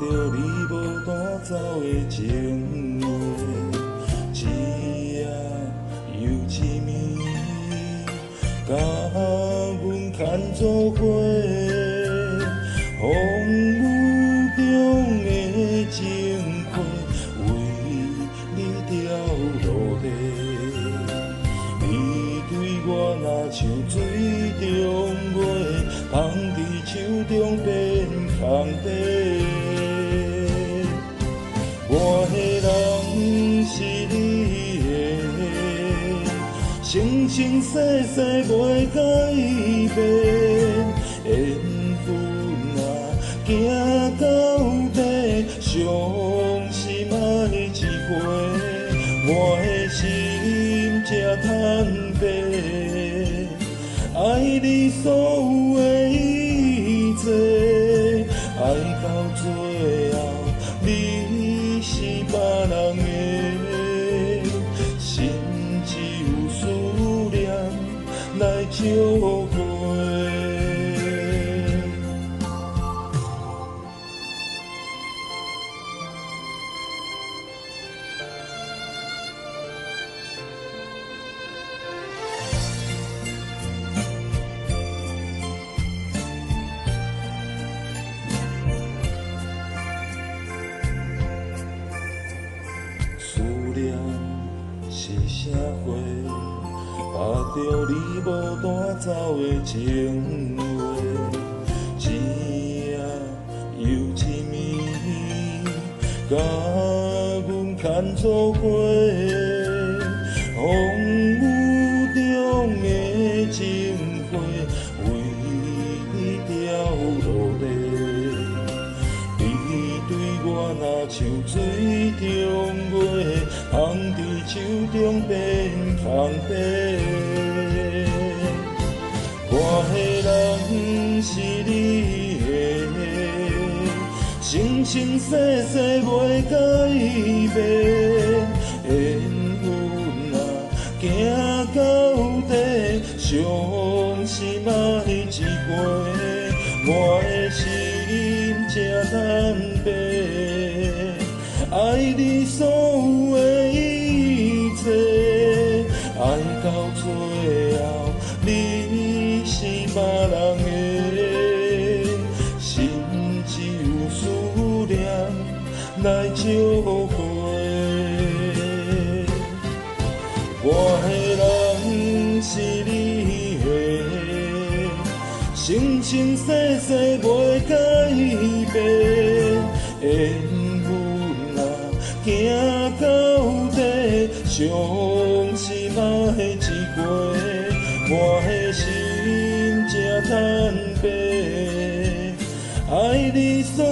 着你无单走的情话，一夜又一暝，甲阮牵做伙，风雨中的情花，为你掉落地。你对我若像水中月，放伫手中变空白。我的人是你的，生生世世袂改变。缘分啊，行到底，伤心爱一回。我的心才坦白，爱你所有的一切，爱到最后，你是别人的，心只有思念来召回。思念是啥货？拍着你无单走的情话，一夜又一暝，甲阮牵做伙。风雨中的情花，为你掉落地。你对我若像水中月，放伫手中变空白。我的人是你的，生生世世袂改变。缘分啊，行到底，伤心爱一回。我的心才坦白，爱你所有的一切，爱到最后，你是别人的，心只有思念来召回。我的人是你的，生生世世袂改变。缘分啊，行到底，伤心爱一回。我的心才坦白，爱你所有